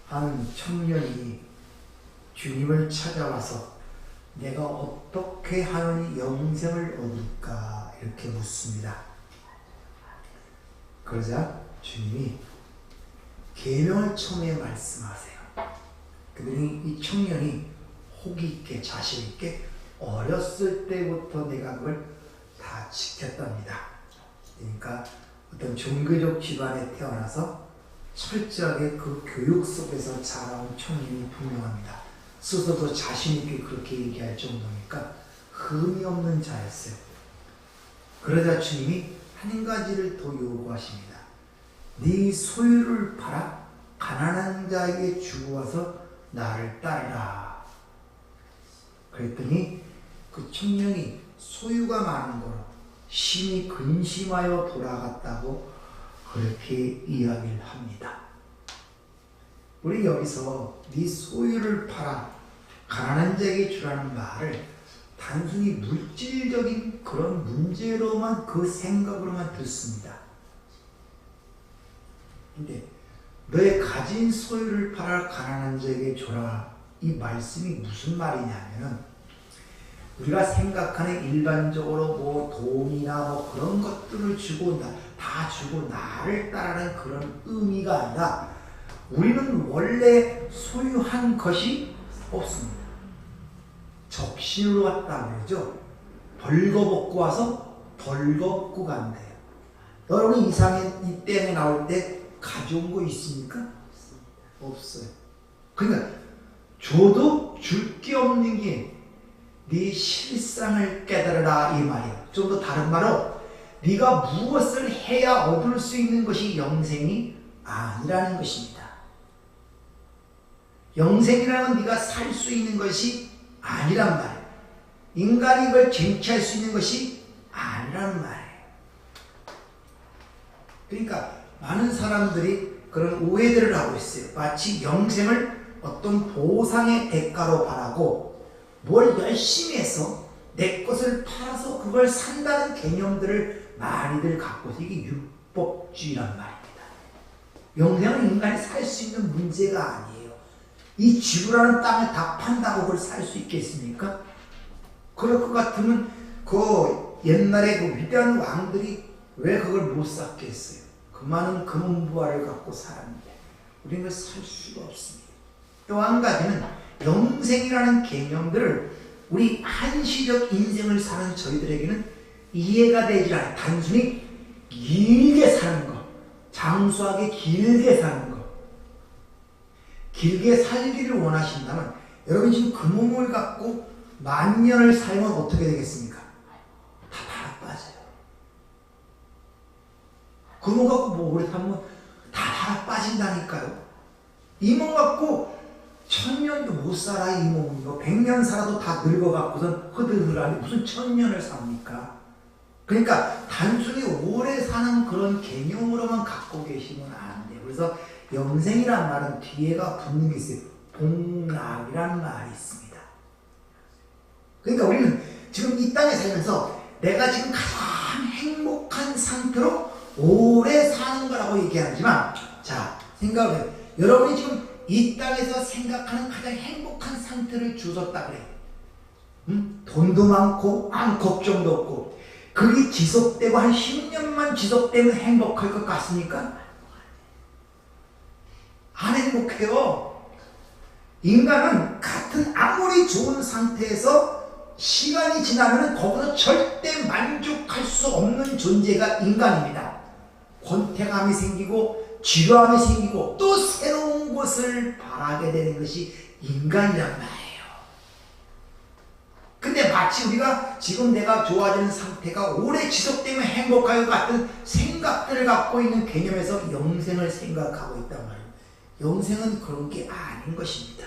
한 청년이 주님을 찾아와서 내가 어떻게 하면 영생을 얻을까 이렇게 묻습니다. 그러자 주님이 계명을 처음에 말씀하세요. 그러니 이 청년이 호기 있게 자신 있게 어렸을 때부터 내가 그걸 다 지켰답니다. 그러니까 어떤 종교적 집안에 태어나서 철저하게 그 교육 속에서 자라온 청년이 분명합니다. 스스로도 자신 있게 그렇게 얘기할 정도니까 흠이 없는 자였어요. 그러자 주님이 한 가지를 더 요구하십니다. 네 소유를 팔아 가난한 자에게 주고 와서 나를 따르라. 그랬더니 그 청년이 소유가 많은 거로 심히 근심하여 돌아갔다고 그렇게 이야기를 합니다. 우리 여기서 네 소유를 팔아 가난한 자에게 주라는 말을 단순히 물질적인 그런 문제로만 그 생각으로만 듣습니다. 근데 너의 가진 소유를 팔아 가난한 자에게 줘라. 이 말씀이 무슨 말이냐면은 우리가 생각하는 일반적으로 뭐 돈이나 뭐 그런 것들을 주고 다 주고 나를 따르는 그런 의미가 아니라 우리는 원래 소유한 것이 없습니다. 적신으로 왔다고 그러죠. 벌거벗고 와서 벌겁고 간대요. 여러분 이 땅에 나올 때 가져온 거 있습니까? 없어요. 그러니까 줘도 줄 게 없는 게 네 실상을 깨달으라 이 말이에요. 좀 더 다른 말로 네가 무엇을 해야 얻을 수 있는 것이 영생이 아니라는 것입니다. 영생이라는 네가 살 수 있는 것이 아니란 말이에요. 인간이 이걸 쟁취할 수 있는 것이 아니란 말이에요. 그러니까 많은 사람들이 그런 오해들을 하고 있어요. 마치 영생을 어떤 보상의 대가로 바라고 뭘 열심히 해서 내 것을 팔아서 그걸 산다는 개념들을 많이들 갖고 있어요. 이게 율법주의란 말입니다. 영생은 인간이 살 수 있는 문제가 아니에요. 이 지구라는 땅을 다 판다고 그걸 살 수 있겠습니까? 그럴 것 같으면 그 옛날에 그 위대한 왕들이 왜 그걸 못 샀겠어요? 그 많은 금은부화를 갖고 살았는데 우리는 그걸 살 수가 없습니다. 또 한 가지는 영생이라는 개념들을 우리 한시적 인생을 사는 저희들에게는 이해가 되지 않아요. 단순히 길게 사는 것, 장수하게 길게 사는 것. 길게 살기를 원하신다면 여러분 지금 그 몸을 갖고 만년을 살면 어떻게 되겠습니까? 다 빠져요. 그 몸 갖고 뭐 오래 살면 다 빠진다니까요. 이 몸 갖고 1000년도 못 살아. 이 몸이요. 100년 살아도 다 늙어갖고선 흐들흐들하니 무슨 1000년을 삽니까? 그러니까 단순히 오래 사는 그런 개념으로만 갖고 계시면 안 돼요. 그래서 영생이란 말은 뒤에가 붙는 게 있어요. 복락이라는 말이 있습니다. 그러니까 우리는 지금 이 땅에 살면서 내가 지금 가장 행복한 상태로 오래 사는 거라고 얘기하지만 자 생각을 해요. 여러분이 지금 이 땅에서 생각하는 가장 행복한 상태를 주셨다 그래. 돈도 많고 아무 걱정도 없고 그게 지속되고 한 10년만 지속되면 행복할 것 같습니까? 안 행복해요. 인간은 같은 아무리 좋은 상태에서 시간이 지나면 거기서 절대 만족할 수 없는 존재가 인간입니다. 권태감이 생기고 지루함이 생기고 또 새로운 것을 바라게 되는 것이 인간이란 말이에요. 근데 마치 우리가 지금 내가 좋아지는 상태가 오래 지속되면 행복할 것 같은 생각들을 갖고 있는 개념에서 영생을 생각하고 있단 말이에요. 영생은 그런 게 아닌 것입니다.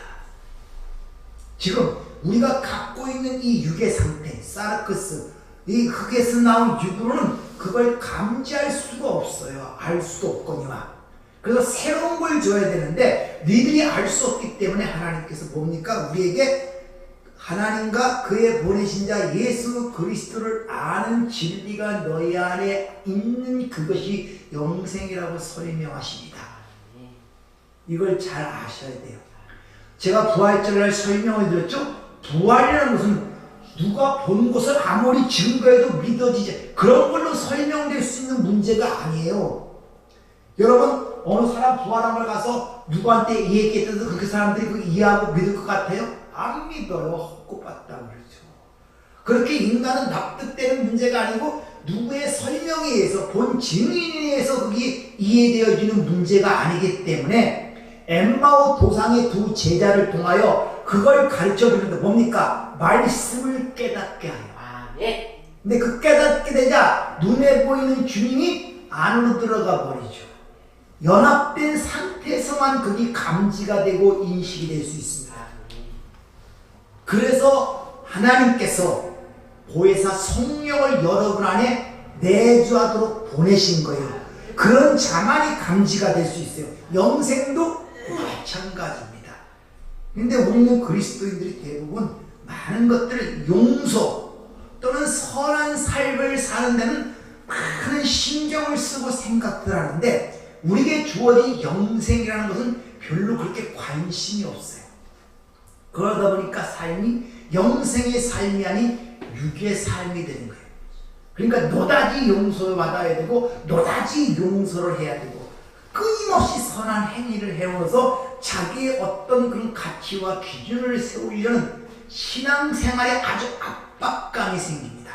지금 우리가 갖고 있는 이 육의 상태, 사르크스, 이 흙에서 나온 육으로는 그걸 감지할 수가 없어요. 알 수도 없거니와. 그래서 새로운 걸 줘야 되는데 니들이 알 수 없기 때문에 하나님께서 뭡니까? 우리에게 하나님과 그의 보내신 자 예수 그리스도를 아는 진리가 너희 안에 있는 그것이 영생이라고 설명하십니다. 이걸 잘 아셔야 돼요. 제가 부활절날 설명을 드렸죠? 부활이라는 것은 누가 본 것을 아무리 증거해도 믿어지지, 그런 걸로 설명될 수 있는 문제가 아니에요. 여러분, 어느 사람 부활한 걸 가서 누구한테 얘기해도 그 사람들이 그 이해하고 믿을 것 같아요? 안 믿어요. 헛것봤다 그러죠. 그렇게 인간은 납득되는 문제가 아니고 누구의 설명에 의해서, 본 증인에 의해서 그게 이해되어지는 문제가 아니기 때문에 엠마오 도상의 두 제자를 통하여 그걸 가르쳐주는데 뭡니까? 말씀을 깨닫게 하여. 근데 그 깨닫게 되자 눈에 보이는 주님이 안으로 들어가 버리죠. 연합된 상태에서만 그게 감지가 되고 인식이 될 수 있습니다. 그래서 하나님께서 보혜사 성령을 여러분 안에 내주하도록 보내신 거예요. 그런 자만이 감지가 될 수 있어요. 영생도 마찬가지입니다. 근데 우리는 그리스도인들이 대부분 많은 것들을 용서 또는 선한 삶을 사는 데는 많은 신경을 쓰고 생각들 하는데 우리에게 주어진 영생이라는 것은 별로 그렇게 관심이 없어요. 그러다 보니까 삶이 영생의 삶이 아닌 육의 삶이 되는 거예요. 그러니까 노다지 용서를 받아야 되고 노다지 용서를 해야 되고 끊임없이 선한 행위를 해오면서 자기의 어떤 그런 가치와 기준을 세우려는 신앙생활에 아주 압박감이 생깁니다.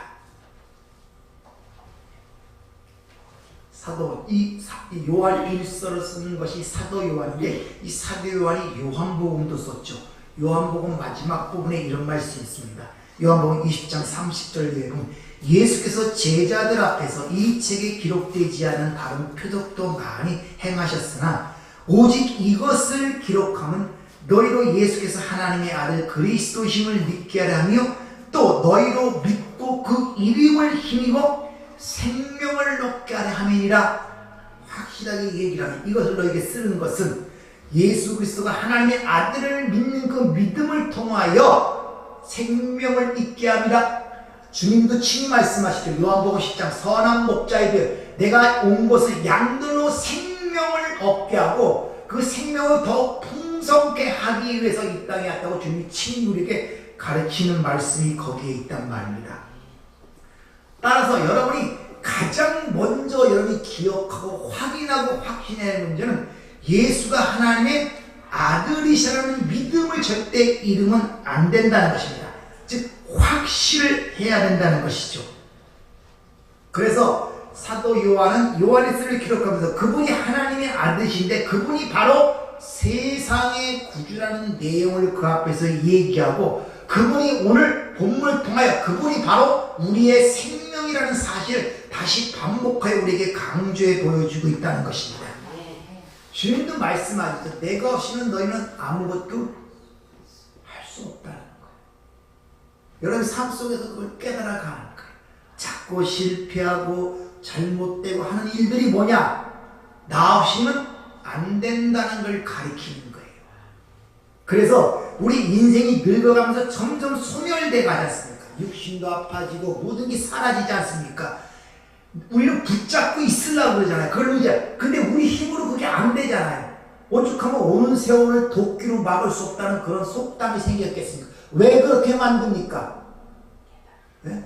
사도 이 요한 1서를 쓰는 것이 사도 요한인데 이 사도 요한이 요한복음도 썼죠. 요한복음 마지막 부분에 이런 말씀이 있습니다. 요한복음 20장 30절에 보면 예수께서 제자들 앞에서 이 책에 기록되지 않은 다른 표적도 많이 행하셨으나 오직 이것을 기록하면 너희로 예수께서 하나님의 아들 그리스도심을 믿게 하려 하며 또 너희로 믿고 그 이름을 힘입어 생명을 얻게 하려 함이니라. 확실하게 얘기를 하면 이것을 너희에게 쓰는 것은 예수 그리스도가 하나님의 아들을 믿는 그 믿음을 통하여 생명을 얻게 함이라. 주님도 친히 말씀하시죠. 요한복음 10장 선한 목자에 대해 내가 온 것은 양들로 생명을 얻게 하고 그 생명을 더 풍성케 하기 위해서 이 땅에 왔다고 주님이 친히 우리에게 가르치는 말씀이 거기에 있단 말입니다. 따라서 여러분이 가장 먼저 여러분이 기억하고 확인하고 확신해야 하는 문제는 예수가 하나님의 아들이시라는 믿음을 절대 잃으면 안 된다는 것입니다. 즉 확실을 해야 된다는 것이죠. 그래서 사도 요한은 요한일서를 기록하면서 그분이 하나님의 아들이신데 그분이 바로 세상의 구주라는 내용을 그 앞에서 얘기하고 그분이 오늘 본문을 통하여 그분이 바로 우리의 생명이라는 사실을 다시 반복하여 우리에게 강조해 보여주고 있다는 것입니다. 주님도 말씀하셨죠. 내가 없이는 너희는 아무것도 할 수 없다는 거예요. 여러분 삶 속에서 그걸 깨달아 가는 거예요. 자꾸 실패하고 잘못되고 하는 일들이 뭐냐? 나 없이는 안 된다는 걸 가리키는 거예요. 그래서 우리 인생이 늙어가면서 점점 소멸돼 가지 않습니까? 육신도 아파지고 모든 게 사라지지 않습니까? 우리를 붙잡고 있으려고 그러잖아요. 그걸 이제 근데 우리 힘으로 그게 안 되잖아요. 오죽하면 오는 세월을 도끼로 막을 수 없다는 그런 속담이 생겼겠습니까? 왜 그렇게 만듭니까? 네?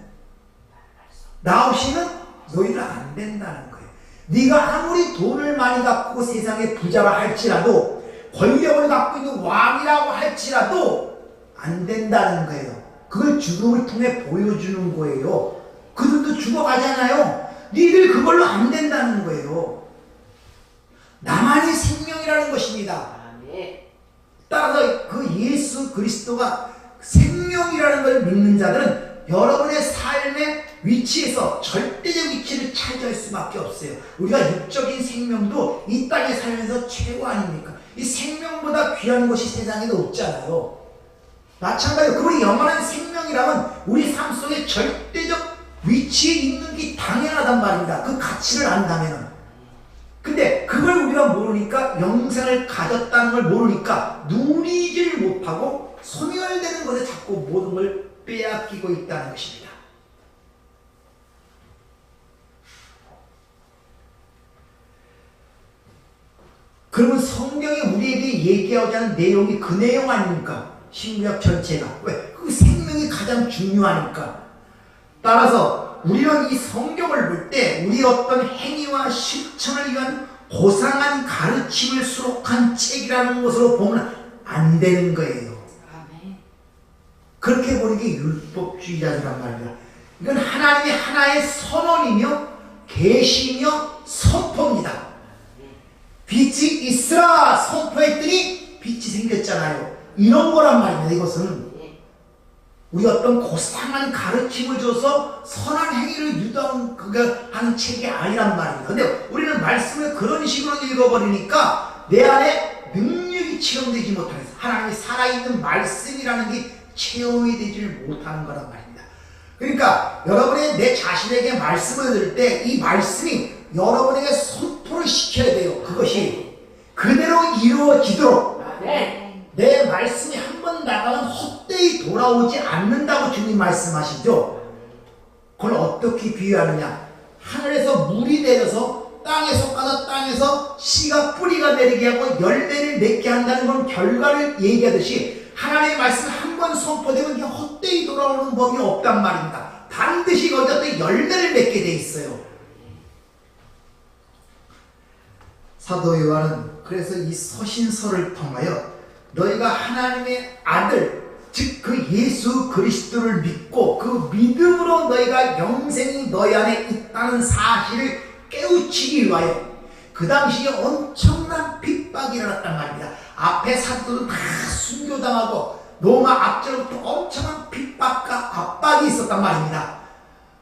나 없이는 너희는 안 된다는 거예요. 네가 아무리 돈을 많이 갖고 세상에 부자라 할지라도 권력을 갖고 있는 왕이라고 할지라도 안 된다는 거예요. 그걸 죽음을 통해 보여주는 거예요. 그들도 죽어가잖아요. 니들 그걸로 안 된다는 거예요. 나만이 생명이라는 것입니다. 따라서 그 예수 그리스도가 생명이라는 걸 믿는 자들은 여러분의 삶의 위치에서 절대적 위치를 차지할 수밖에 없어요. 우리가 육적인 생명도 이 땅에 살면서 최고 아닙니까? 이 생명보다 귀한 것이 세상에도 없잖아요. 마찬가지로 그분이 영원한 생명이라면 우리 삶 속에 절대적 위치에 있는 게 당연하단 말입니다. 그 가치를 안다면은. 근데 그걸 우리가 모르니까 영생을 가졌다는 걸 모르니까 누리지를 못하고 소멸되는 것에 자꾸 모든 걸 빼앗기고 있다는 것입니다. 그러면 성경이 우리에게 얘기하자는 내용이 그 내용 아닙니까? 신구약 전체가. 왜? 그 생명이 가장 중요하니까. 따라서 우리는 이 성경을 볼 때 우리 어떤 행위와 실천을 위한 고상한 가르침을 수록한 책이라는 것으로 보면 안 되는 거예요. 그렇게 보는 게 율법주의자들란 말이야. 이건 하나님의 하나의 선언이며 계시며 선포입니다. 빛이 있으라 선포했더니 빛이 생겼잖아요. 이런 거란 말입니다. 이것은 우리 어떤 고상한 가르침을 줘서 선한 행위를 하는 책이 아니란 말입니다. 근데 우리는 말씀을 그런 식으로 읽어버리니까 내 안에 능력이 체험되지 못하는, 하나님이 살아있는 말씀이라는 게 체험이 되지를 못하는 거란 말입니다. 그러니까 여러분이 내 자신에게 말씀을 들을 때 이 말씀이 여러분에게 선포를 시켜야 돼요. 그것이 그대로 이루어지도록. 내 말씀이 한 번 나가면 헛되이 돌아오지 않는다고 주님 말씀하시죠. 그걸 어떻게 비유하느냐? 하늘에서 물이 내려서 땅에 솟아서 땅에서 씨가 뿌리가 내리게 하고 열매를 맺게 한다는 건 결과를 얘기하듯이 하나님의 말씀이 한 번 선포되면 그냥 헛되이 돌아오는 법이 없단 말입니다. 반드시 거기다 또 열매를 맺게 돼 있어요. 사도 요한은 그래서 이 서신서를 통하여 너희가 하나님의 아들 즉 그 예수 그리스도를 믿고 그 믿음으로 너희가 영생이 너희 안에 있다는 사실을 깨우치기 위하여, 그 당시에 엄청난 핍박이 일어났단 말입니다. 앞에 사도들은 다 순교당하고 로마 압제로부터 엄청난 핍박과 압박이 있었단 말입니다.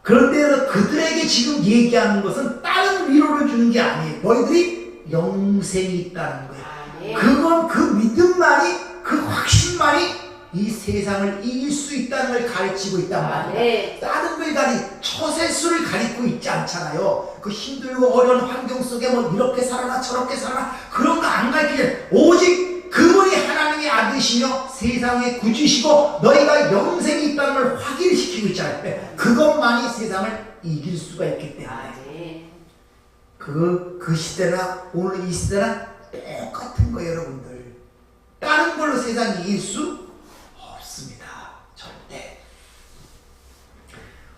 그런데 그들에게 지금 얘기하는 것은 다른 위로를 주는 게 아니에요. 너희들이 영생이 있다는 거예요. 그건 그 믿음만이, 그 확신만이 이 세상을 이길 수 있다는 걸 가르치고 있단 말입니다. 다른 걸 처세수를 가리고 있지 않잖아요. 그 힘들고 어려운 환경 속에 뭐 이렇게 살아라 저렇게 살아라 그런 거 안 가르치는, 오직 그분이 하나님의 아들이시며 세상의 구주시고 너희가 영생이 있다는 걸 확인시키고 있잖아요. 그것만이 세상을 이길 수가 있기 때문에. 그 시대나 오늘 이 시대나 똑같은 거예요, 여러분들. 다른 걸로 세상이 이길 수 없습니다. 절대.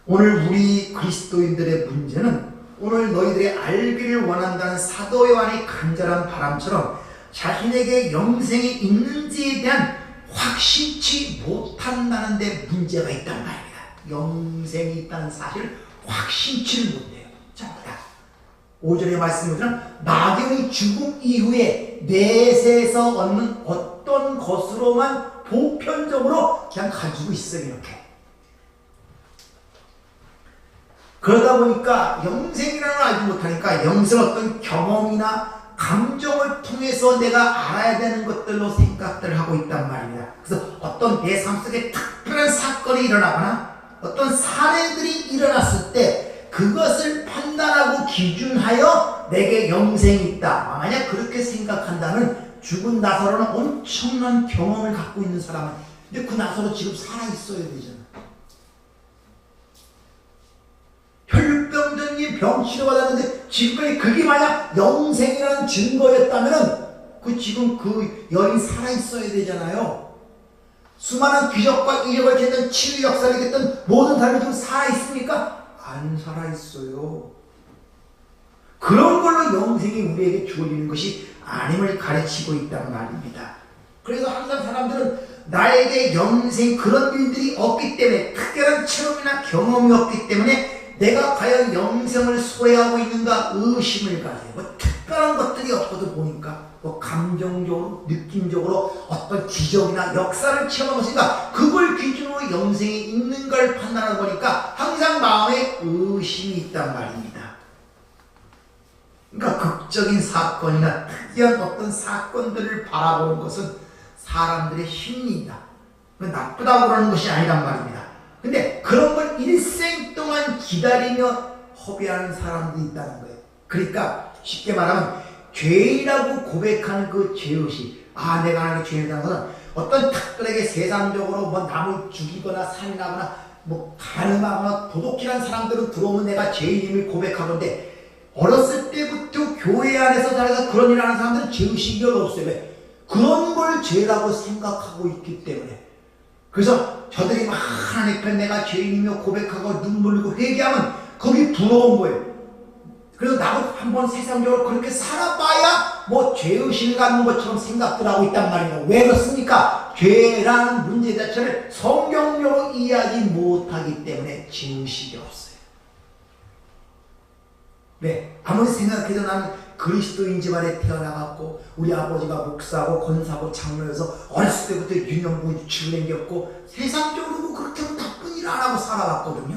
오늘 우리 그리스도인들의 문제는 오늘 너희들이 알기를 원한다는 사도 요한의 간절한 바람처럼 자신에게 영생이 있는지에 대한 확신치 못한다는 데 문제가 있단 말입니다. 영생이 있다는 사실을 확신치를 못해요. 자, 5절의 말씀은 나경이 죽음 이후에 내세에서 얻는 어떤 것으로만 보편적으로 그냥 가지고 있어요. 이렇게. 그러다 보니까 영생이라는 걸 알지 못하니까 영생 어떤 경험이나 감정을 통해서 내가 알아야 되는 것들로 생각들을 하고 있단 말입니다. 그래서 어떤 내 삶 속에 특별한 사건이 일어나거나 어떤 사례들이 일어났을 때 그것을 판단하고 기준하여 내게 영생이 있다. 만약 그렇게 생각한다면 죽은 나사로는 엄청난 경험을 갖고 있는 사람은, 근데 그 나사로 지금 살아있어야 되잖아. 혈병든지 병 치료받았는데 지금까지 그게 만약 영생이라는 증거였다면은 지금 그 여인 살아있어야 되잖아요. 수많은 기적과 이력을 했던 치유 역사를 했던 모든 사람이 지금 살아있습니까? 안 살아있어요. 그런 걸로 영생이 우리에게 주어지는 것이 아님을 가르치고 있단 말입니다. 그래서 항상 사람들은 나에게 영생 그런 일들이 없기 때문에, 특별한 체험이나 경험이 없기 때문에 내가 과연 영생을 소유하고 있는가 의심을 가져요. 뭐 특별한 것들이 없어도 보니까 뭐 감정적으로 느낌적으로 어떤 기적이나 역사를 체험하니까 그걸 기준으로 영생이 있는 걸 판단하다 보니까 항상 마음에 의심이 있단 말입니다. 그러니까 극적인 사건이나 특이한 어떤 사건들을 바라보는 것은 사람들의 심리입니다. 나쁘다고 그러는 것이 아니란 말입니다. 근데 그런 걸 일생 동안 기다리며 허비하는 사람들이 있다는 거예요. 그러니까 쉽게 말하면 죄인이라고 고백하는 그 죄의식, 내가 하는 죄인이라는 것은 어떤 특별하게 세상적으로 뭐 남을 죽이거나 살인하거나 뭐 가늠하거나 도둑질한 사람들은 들어오면 내가 죄인임을 고백하건데, 어렸을 때부터 교회 안에서 자라서 그런 일 하는 사람들은 죄의식이 없어요. 왜? 그런 걸 죄라고 생각하고 있기 때문에. 그래서 저들이 막 하나님 앞에 내가 죄인이며 고백하고 눈물 흘리고 회개하면 거기 부러운 거예요. 그래서 나도 한번 세상적으로 그렇게 살아봐야 뭐 죄의식을 갖는 것처럼 생각들 하고 있단 말이에요. 왜 그렇습니까? 죄라는 문제 자체를 성경적으로 이해하지 못하기 때문에 죄의식이 없어요. 네, 아무리 생각해도 나는 그리스도인 집안에 태어나갔고 우리 아버지가 목사고 권사고 장로여서 어렸을 때부터 유년부 유치부 댕겼고 세상적으로 뭐 그렇게 나쁜 일 안 하고 살아왔거든요.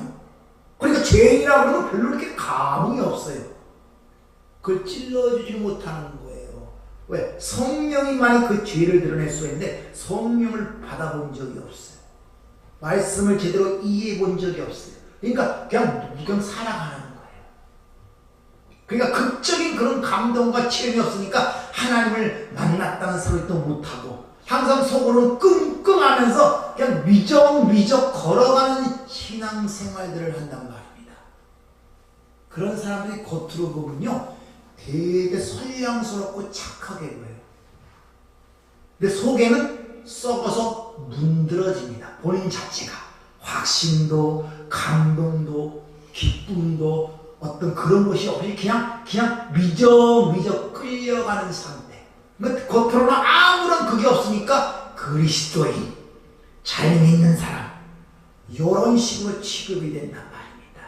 그러니까 죄인이라고 그러면 별로 그렇게 감흥이 없어요. 그걸 찔러주지 못하는 거예요. 왜? 성령이만이 그 죄를 드러낼 수 있는데 성령을 받아본 적이 없어요. 말씀을 제대로 이해해 본 적이 없어요. 그러니까 그냥 살아가는 거예요. 그러니까 극적인 그런 감동과 체험이 없으니까 하나님을 만났다는 소리도 못하고 항상 속으로는 끙끙하면서 그냥 미적미적 걸어가는 신앙생활들을 한단 말입니다. 그런 사람들이 겉으로 보면요 되게 선량스럽고 착하게 보여요. 근데 속에는 썩어서 문드러집니다. 본인 자체가 확신도 감동도 기쁨도 어떤 그런 것이 없이 그냥 미적미적 끌려가는 상태. 그러니까 겉으로는 아무런 그게 없으니까 그리스도인, 잘 믿는 사람 이런 식으로 취급이 된단 말입니다.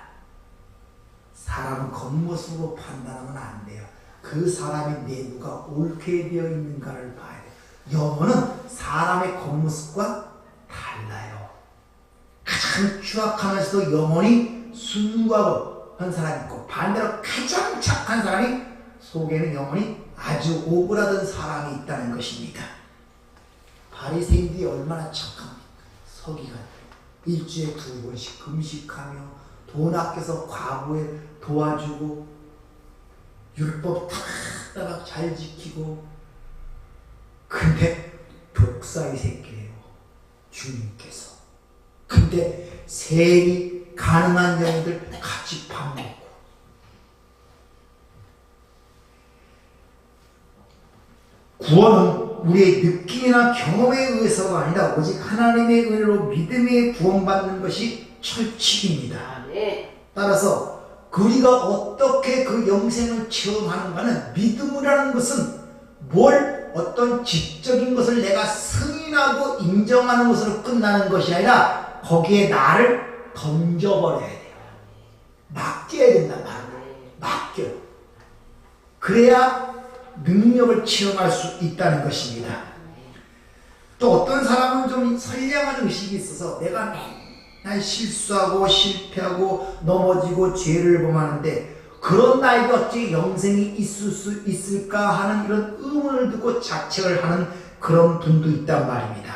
사람은 겉모습으로 판단하면 안 돼요. 그 사람의 내부가 옳게 되어 있는가를 봐야 돼요. 영혼은 사람의 겉모습과 달라요. 가장 추악하면서도 영혼이 순수하고 한 사람이 있고 반대로 가장 착한 사람이 속에는 영혼이 아주 오그라든 사람이 있다는 것입니다. 바리새인들이 얼마나 착합니까? 서기관 일주일에 2번씩 금식하며 돈 아껴서 과부에 도와주고 율법 딱딱 잘 지키고 근데 독사의 새끼예요. 주님께서. 근데 세리 가능한 영들 같이 밥 먹고 구원은 우리의 느낌이나 경험에 의해서가 아니라 오직 하나님의 은혜로 믿음에 구원받는 것이 철칙입니다. 따라서 우리가 어떻게 그 영생을 체험하는가는 믿음이라는 것은 어떤 지적인 것을 내가 승인하고 인정하는 것으로 끝나는 것이 아니라 거기에 나를 던져버려야 돼요. 맡겨야 된단 말이에요. 맡겨. 그래야 능력을 체험할 수 있다는 것입니다. 또 어떤 사람은 좀 선량한 의식이 있어서 내가 맨날 실수하고 실패하고 넘어지고 죄를 범하는데 그런 나에게 어찌 영생이 있을 수 있을까 하는 이런 의문을 두고 자책을 하는 그런 분도 있단 말입니다.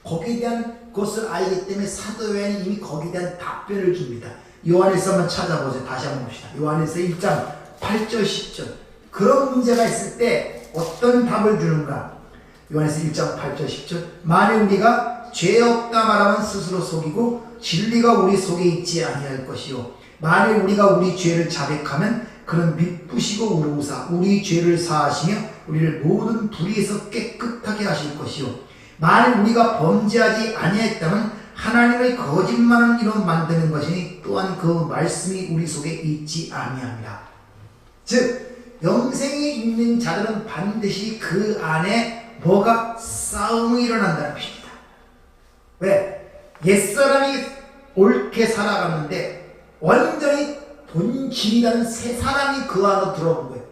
거기에 대한 것을 알기 때문에 사도 요한이 이미 거기에 대한 답변을 줍니다. 요한일서 한번 찾아보세요. 다시 한번 봅시다. 요한일서 1장 8절 10절 그런 문제가 있을 때 어떤 답을 주는가? 요한일서 1장 8절 10절 만일 우리가 죄 없다 말하면 스스로 속이고 진리가 우리 속에 있지 아니할 것이요 만일 우리가 우리 죄를 자백하면 그는 미쁘시고 의로우사 우리 죄를 사하시며 우리를 모든 불의에서 깨끗하게 하실 것이요 만일 우리가 범죄하지 아니했다면 하나님의 거짓말하는 이로 만드는 것이니 또한 그 말씀이 우리 속에 있지 아니함이라. 즉 영생이 있는 자들은 반드시 그 안에 뭐가 싸움이 일어난다는 것입니다. 왜? 옛사람이 옳게 살아가는데 완전히 본질이라는 새 사람이 그 안으로 들어온 거예요.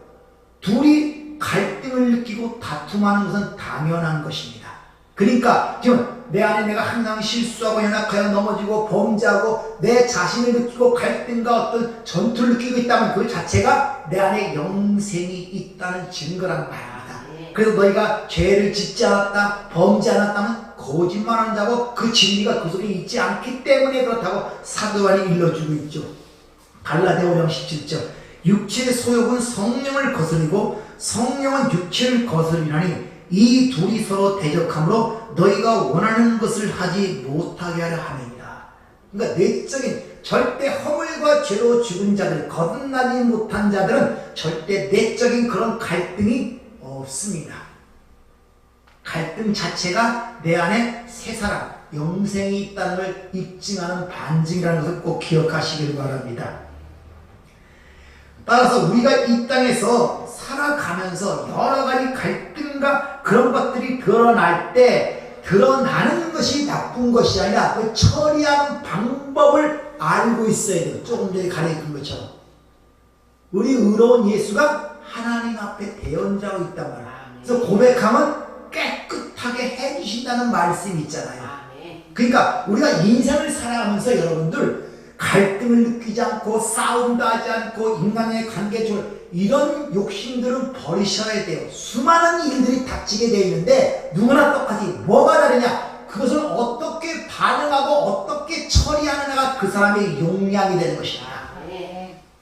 둘이 갈등을 느끼고 다툼하는 것은 당연한 것입니다. 그러니까 지금 내 안에 내가 항상 실수하고 연약하여 넘어지고 범죄하고 내 자신을 느끼고 갈등과 어떤 전투를 느끼고 있다면 그 자체가 내 안에 영생이 있다는 증거란 말입니다. 그래서 너희가 죄를 짓지 않았다 범죄 않았다면 거짓말하는 자고 그 진리가 그 속에 있지 않기 때문에 그렇다고 사도 요한이 일러주고 있죠. 갈라디아 5장 17절 육체의 소욕은 성령을 거스리고 성령은 육체를 거스리나니 이 둘이 서로 대적함으로 너희가 원하는 것을 하지 못하게 하려 함이니라. 그러니까 내적인 절대 허물과 죄로 죽은 자들, 거듭나지 못한 자들은 절대 내적인 그런 갈등이 없습니다. 갈등 자체가 내 안에 새 사람, 영생이 있다는 걸 입증하는 반증이라는 것을 꼭 기억하시길 바랍니다. 따라서 우리가 이 땅에서 살아가면서 여러 가지 갈등과 그런 것들이 드러날 때 드러나는 것이 나쁜 것이 아니라 그 처리하는 방법을 알고 있어야 돼요. 조금 전에 가르친 것처럼. 우리 의로운 예수가 하나님 앞에 대언자로 있단 말이에요. 그래서 고백하면 깨끗하게 해주신다는 말씀이 있잖아요. 그러니까 우리가 인생을 살아가면서 여러분들 갈등을 느끼지 않고 싸움도 하지 않고 인간의 관계줄 이런 욕심들은 버리셔야 돼요. 수많은 일들이 닥치게 되어 있는데 누구나 똑같이 뭐가 다르냐? 그것을 어떻게 반응하고 어떻게 처리하느냐가 그 사람의 용량이 되는 것이다.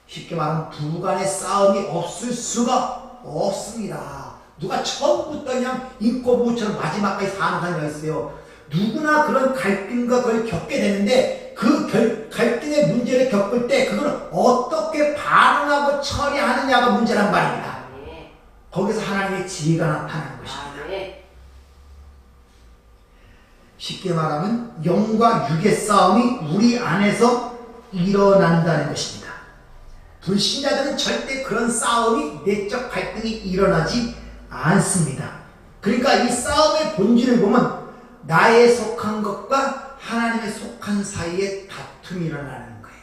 쉽게 말하면 부부간의 싸움이 없을 수가 없습니다. 누가 처음부터 그냥 인꼬부처럼 마지막까지 사는 사람이 있어요. 누구나 그런 갈등과 그걸 겪게 되는데 그 갈등의 문제를 겪을 때 그걸 어떻게 반응하고 처리하느냐가 문제란 말입니다. 거기서 하나님의 지혜가 나타나는 것입니다. 쉽게 말하면 영과 육의 싸움이 우리 안에서 일어난다는 것입니다. 불신자들은 절대 그런 싸움이 내적 갈등이 일어나지 않습니다. 그러니까 이 싸움의 본질을 보면 나에 속한 것과 하나님에 속한 사이에 다툼이 일어나는 거예요.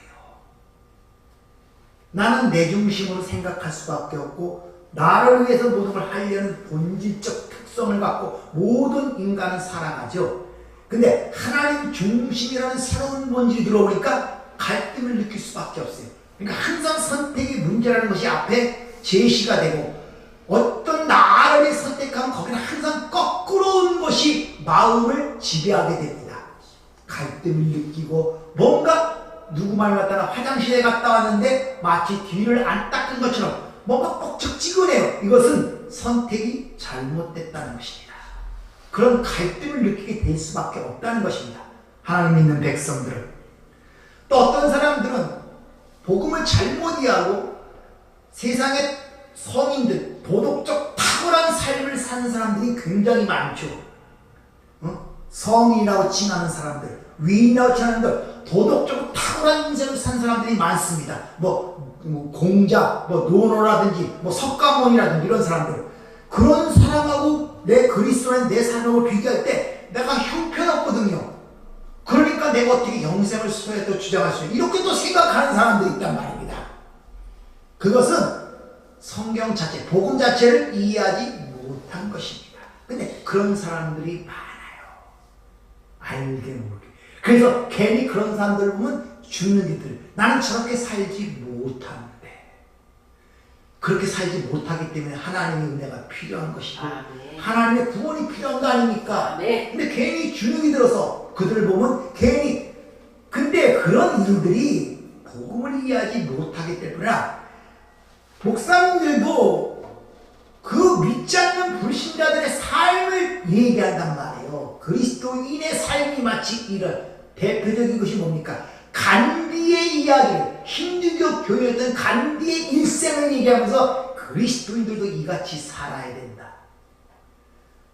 나는 내 중심으로 생각할 수밖에 없고 나를 위해서 모든 걸 하려는 본질적 특성을 갖고 모든 인간은 살아가죠. 근데 하나님 중심이라는 새로운 본질이 들어오니까 갈등을 느낄 수밖에 없어요. 그러니까 항상 선택의 문제라는 것이 앞에 제시가 되고 어떤 나를 선택하면 거기는 항상 거꾸로운 것이 마음을 지배하게 됩니다. 갈등을 느끼고 뭔가 누구 말 같다나 화장실에 갔다 왔는데 마치 뒤를 안 닦은 것처럼 뭔가 뻑적지근해요. 이것은 선택이 잘못됐다는 것입니다. 그런 갈등을 느끼게 될 수밖에 없다는 것입니다. 하나님 믿는 백성들은. 또 어떤 사람들은 복음을 잘못 이해하고 세상의 성인들, 도덕적 탁월한 삶을 사는 사람들이 굉장히 많죠. 성인이라고 칭하는 사람들, 위인이라고 칭하는 사람들, 도덕적으로 탁월한 인생을 산 사람들이 많습니다. 공자, 노노라든지, 석가모니라든지 이런 사람들. 그런 사람하고 내 그리스도인 내 삶을 비교할 때 내가 형편없거든요. 그러니까 내가 어떻게 영생을 소유했다고 주장할 수 있어요. 이렇게 또 생각하는 사람들이 있단 말입니다. 그것은 성경 자체, 복음 자체를 이해하지 못한 것입니다. 근데 그런 사람들이 많아요. 알게 모르게. 그래서 괜히 그런 사람들 보면 죽는 이들, 나는 저렇게 살지 못하는데 그렇게 살지 못하기 때문에 하나님의 은혜가 필요한 것이고 하나님의 구원이 필요한 거 아닙니까? 근데 괜히 주눅이 들어서 그들을 보면 괜히 근데 그런 일들이 복음을 이해하지 못하기 때문에 목사님들도 그 믿지 않는 불신자들의 삶을 얘기한단 말이에요. 그리스도인의 삶이 마치 이런 대표적인 것이 뭡니까? 간디의 이야기를 힌두교 교회였던 간디의 일생을 얘기하면서 그리스도인들도 이같이 살아야 된다.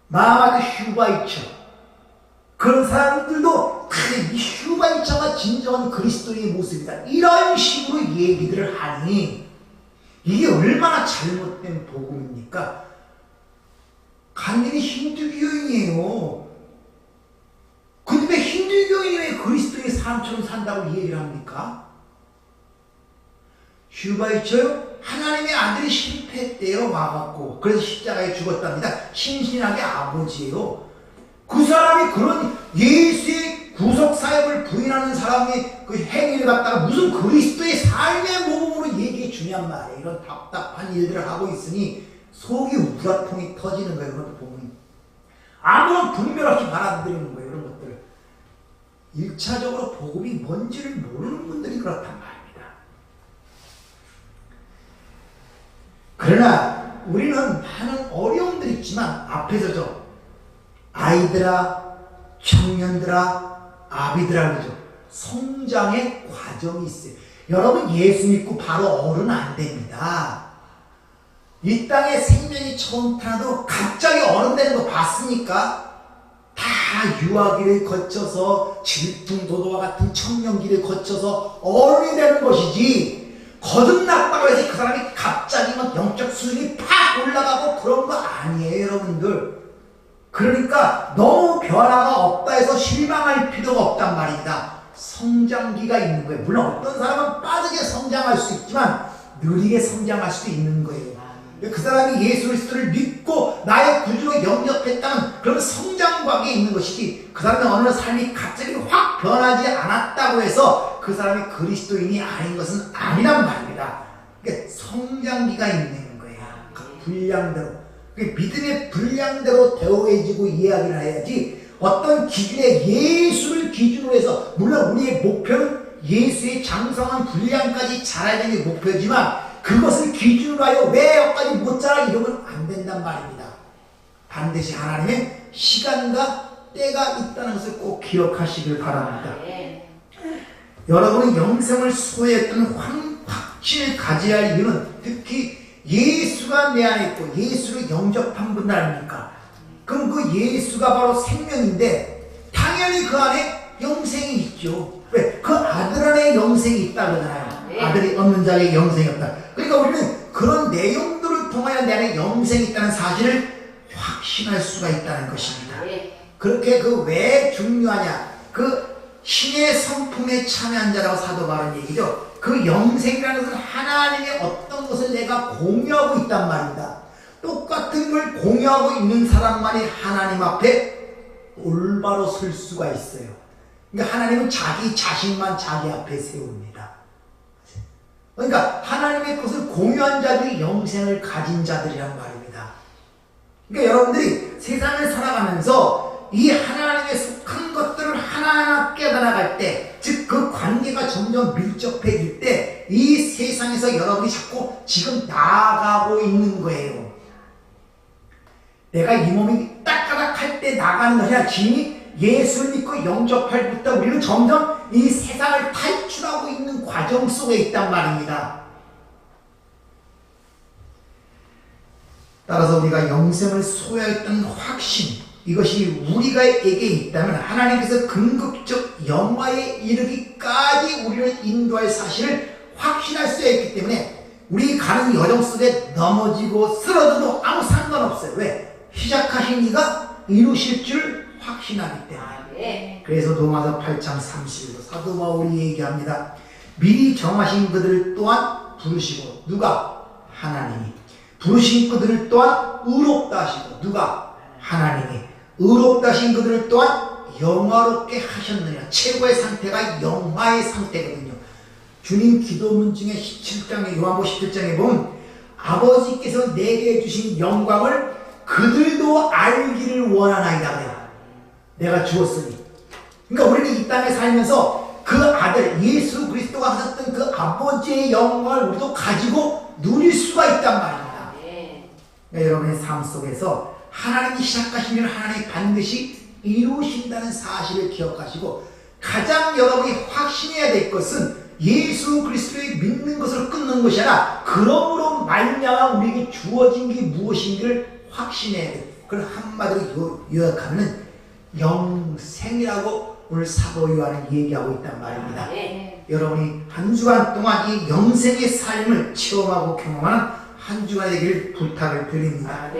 마하마트 슈바이처 그런 사람들도 이 슈바이처가 진정한 그리스도인의 모습이다. 이런 식으로 얘기들을 하니 이게 얼마나 잘못된 복음입니까? 간디는 힌두교인이에요. 근데 왜 힌두교인이 왜 그리스도의 삶처럼 산다고 얘기를 합니까? 슈바이처요? 하나님의 아들이 실패했대요. 와갖고 그래서 십자가에 죽었답니다. 신신하게 아버지예요. 그 사람이 그런 예수의 구속사역을 부인하는 사람의 그 행위를 갖다가 무슨 그리스도의 삶의 모범으로 얘기해 주냔 말이에요. 이런 답답한 일들을 하고 있으니 속이 우라통이 터지는 거예요. 그런 거 보면 아무런 분별 없이 받아들이는 거예요. 이런 것들 1차적으로 복음이 뭔지를 모르는 분들이 그렇단 말입니다. 그러나 우리는 많은 어려움들이 있지만 앞에서 아이들아, 청년들아, 아비들아 그러죠. 성장의 과정이 있어요. 여러분 예수 믿고 바로 어른 안 됩니다. 이 땅에 생명이 처음 태어나도 갑자기 어른 되는 거 봤습니까? 다 유아기를 거쳐서 질풍노도와 같은 청년기를 거쳐서 어른이 되는 것이지, 거듭났다고 해서 그 사람이 갑자기 막 영적 수준이 팍 올라가고 그런 거 아니에요, 여러분들. 그러니까 너무 변화가 없다 해서 실망할 필요가 없단 말입니다. 성장기가 있는 거예요. 물론 어떤 사람은 빠르게 성장할 수 있지만 느리게 성장할 수도 있는 거예요. 그 사람이 예수 그리스도를 믿고 나의 구주로 영접했다면 그런 성장 과정에 있는 것이지, 그 사람의 어느 삶이 갑자기 확 변하지 않았다고 해서 그 사람이 그리스도인이 아닌 것은 아니란 말입니다. 그러니까 성장기가 있는 거예요. 그 분량대로, 믿음의 분량대로 대우해지고 이야기를 해야지, 어떤 기준에 예수를 기준으로 해서, 물론 우리의 목표는 예수의 장성한 분량까지 자라야 되는 게 목표지만 그것을 기준으로 하여 왜 여기까지 못 자라 이러면 안 된단 말입니다. 반드시 하나님의 시간과 때가 있다는 것을 꼭 기억하시길 바랍니다. 여러분은 영생을 소유했던 확신을 가져야 할 이유는 특히 예수가 내 안에 있고 예수를 영접한 분들 아닙니까? 그럼 그 예수가 바로 생명인데 당연히 그 안에 영생이 있죠. 왜? 그 아들 안에 영생이 있다 그러잖아요. 아들이 없는 자에게 영생이 없다. 그러니까 우리는 그런 내용들을 통하여 내 안에 영생이 있다는 사실을 확신할 수가 있다는 것입니다. 그렇게 그 왜 중요하냐? 그 신의 성품에 참여한 자라고 사도 바울은 얘기죠. 그 영생이라는 것은 하나님의 어떤 것을 내가 공유하고 있단 말입니다. 똑같은 걸 공유하고 있는 사람만이 하나님 앞에 올바로 설 수가 있어요. 그러니까 하나님은 자기 자신만 자기 앞에 세웁니다. 그러니까 하나님의 것을 공유한 자들이 영생을 가진 자들이란 말입니다. 그러니까 여러분들이 세상을 살아가면서 이 하나님에 속한 것들을 하나하나 깨달아갈 때, 즉 그 관계가 점점 밀접해질 때 이 세상에서 여러분이 자꾸 지금 나아가고 있는 거예요. 내가 이 몸이 따까닥할 때 나가는 것이 아니라 지금이 예수를 믿고 영접할 때부터 우리는 점점 이 세상을 탈출하고 있는 과정 속에 있단 말입니다. 따라서 우리가 영생을 소유했던 확신, 이것이 우리에게 있다면 하나님께서 궁극적 영화에 이르기까지 우리를 인도할 사실을 확신할 수 있기 때문에 우리 가는 여정 속에 넘어지고 쓰러져도 아무 상관없어요. 왜? 시작하신 이가 이루실 줄 확신하기 때문에. 그래서 로마서 8장 31절 사도 바울이 얘기합니다. 미리 정하신 그들을 또한 부르시고, 누가? 하나님이. 부르신 그들을 또한 의롭다 하시고, 누가? 하나님이. 의롭다 하신 그들을 또한 영화롭게 하셨느냐. 최고의 상태가 영화의 상태거든요. 주님 기도문 중에 17장에, 요한복음 17장에 보면 아버지께서 내게 주신 영광을 그들도 알기를 원하나이다 그래요. 내가 주었으니. 그러니까 우리는 이 땅에 살면서 그 아들 예수 그리스도가 하셨던 그 아버지의 영광을 우리도 가지고 누릴 수가 있단 말입니다. 그러니까 여러분의 삶 속에서 하나님이 시작하신 일을 하나님이 반드시 이루신다는 사실을 기억하시고, 가장 여러분이 확신해야 될 것은 예수 그리스도를 믿는 것으로 끊는 것이 아니라 그러므로 말미암아 우리에게 주어진 게 무엇인지를 확신해야 돼요. 그걸 한마디로 요약하면 영생이라고 오늘 사도 요한은 얘기하고 있단 말입니다. 여러분이 한 주간 동안 이 영생의 삶을 체험하고 경험하는 한 주간 되기를 부탁을 드립니다.